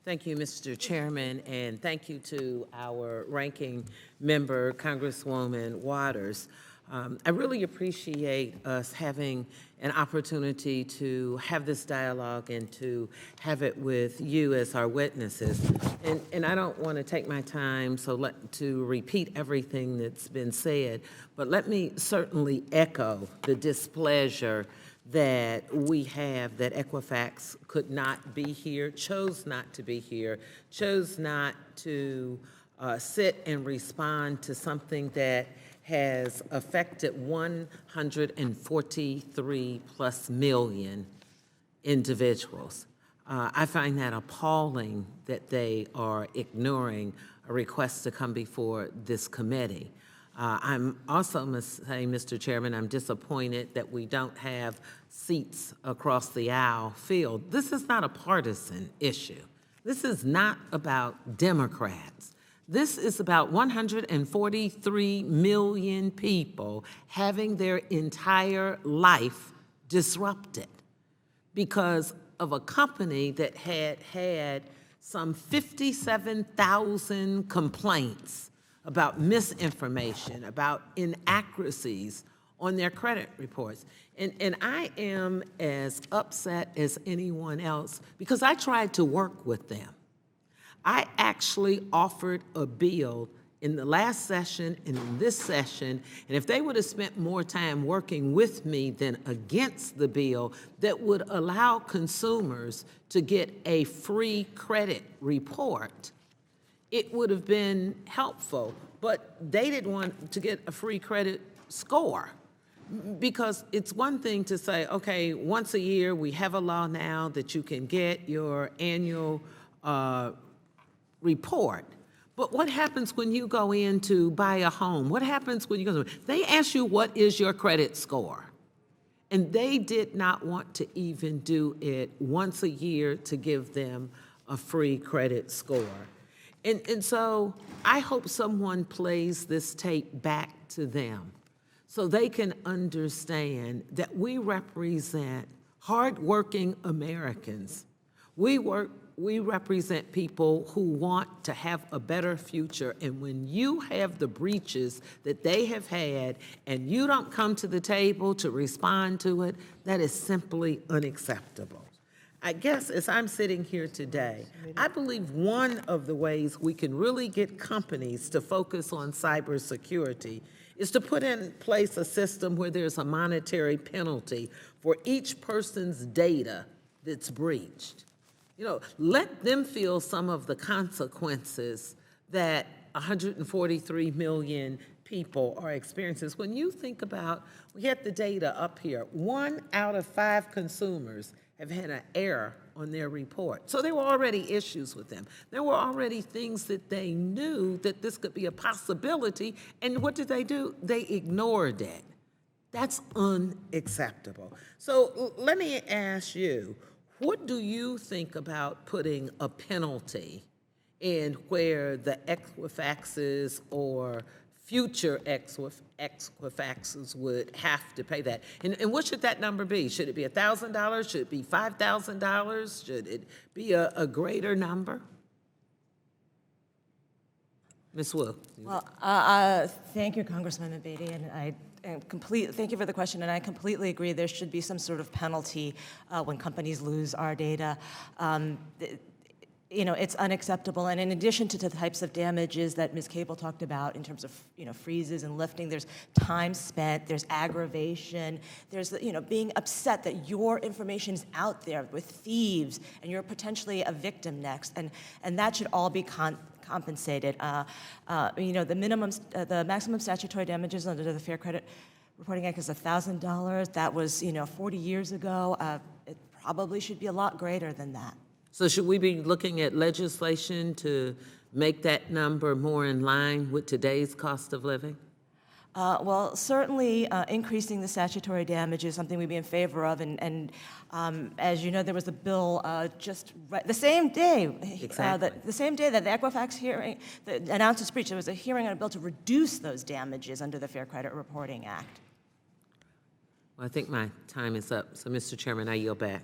Thank you, Mr. Chairman, and thank you to our ranking member, Congresswoman Waters. I really appreciate us having an opportunity to have this dialogue and to have it with you as our witnesses. And I don't want to take my time to repeat everything that's been said, but let me certainly echo the displeasure that we have that Equifax could not be here, chose not to be here, chose not to sit and respond to something that has affected 143 plus million individuals. I find that appalling that they are ignoring a request to come before this committee. I'm also must say, Mr. Chairman, I'm disappointed that we don't have seats across the aisle filled. This is not a partisan issue. This is not about Democrats. This is about 143 million people having their entire life disrupted because of a company that had some 57,000 complaints about misinformation, about inaccuracies on their credit reports. And I am as upset as anyone else because I tried to work with them. I actually offered a bill in the last session and in this session, and if they would have spent more time working with me than against the bill, that would allow consumers to get a free credit report, it would have been helpful. But they didn't want to get a free credit score, because it's one thing to say, okay, once a year we have a law now that you can get your annual report. But what happens when you go in to buy a home? What happens when you go? They ask you, what is your credit score? And they did not want to even do it once a year to give them a free credit score. And so I hope someone plays this tape back to them so they can understand that we represent hardworking Americans. We represent people who want to have a better future, and when you have the breaches that they have had and you don't come to the table to respond to it, that is simply unacceptable. I guess as I'm sitting here today, I believe one of the ways we can really get companies to focus on cybersecurity is to put in place a system where there's a monetary penalty for each person's data that's breached. You know, let them feel some of the consequences that 143 million people are experiencing. When you think about, we had the data up here, 1 out of 5 consumers have had an error on their report. So there were already issues with them. There were already things that they knew that this could be a possibility, and what did they do? They ignored it. That's unacceptable. So let me ask you, what do you think about putting a penalty in where the Equifaxes or future Equifaxes would have to pay that? And what should that number be? Should it be $1,000? Should it be $5,000? Should it be a greater number? Ms. Wu. Well, thank you, Congresswoman Beatty, and thank you for the question, and I completely agree there should be some sort of penalty when companies lose our data. You know, it's unacceptable, and in addition to the types of damages that Ms. Cable talked about in terms of, you know, freezes and lifting, there's time spent, there's aggravation, there's, you know, being upset that your information is out there with thieves and you're potentially a victim next, and that should all be compensated. You know, the maximum statutory damages under the Fair Credit Reporting Act is $1,000. That was, you know, 40 years ago. It probably should be a lot greater than that. So should we be looking at legislation to make that number more in line with today's cost of living? Well, certainly increasing the statutory damage is something we'd be in favor of, and as you know, there was a bill the same day, exactly. The same day that the Equifax hearing announced its breach, there was a hearing on a bill to reduce those damages under the Fair Credit Reporting Act. Well, I think my time is up, so Mr. Chairman, I yield back.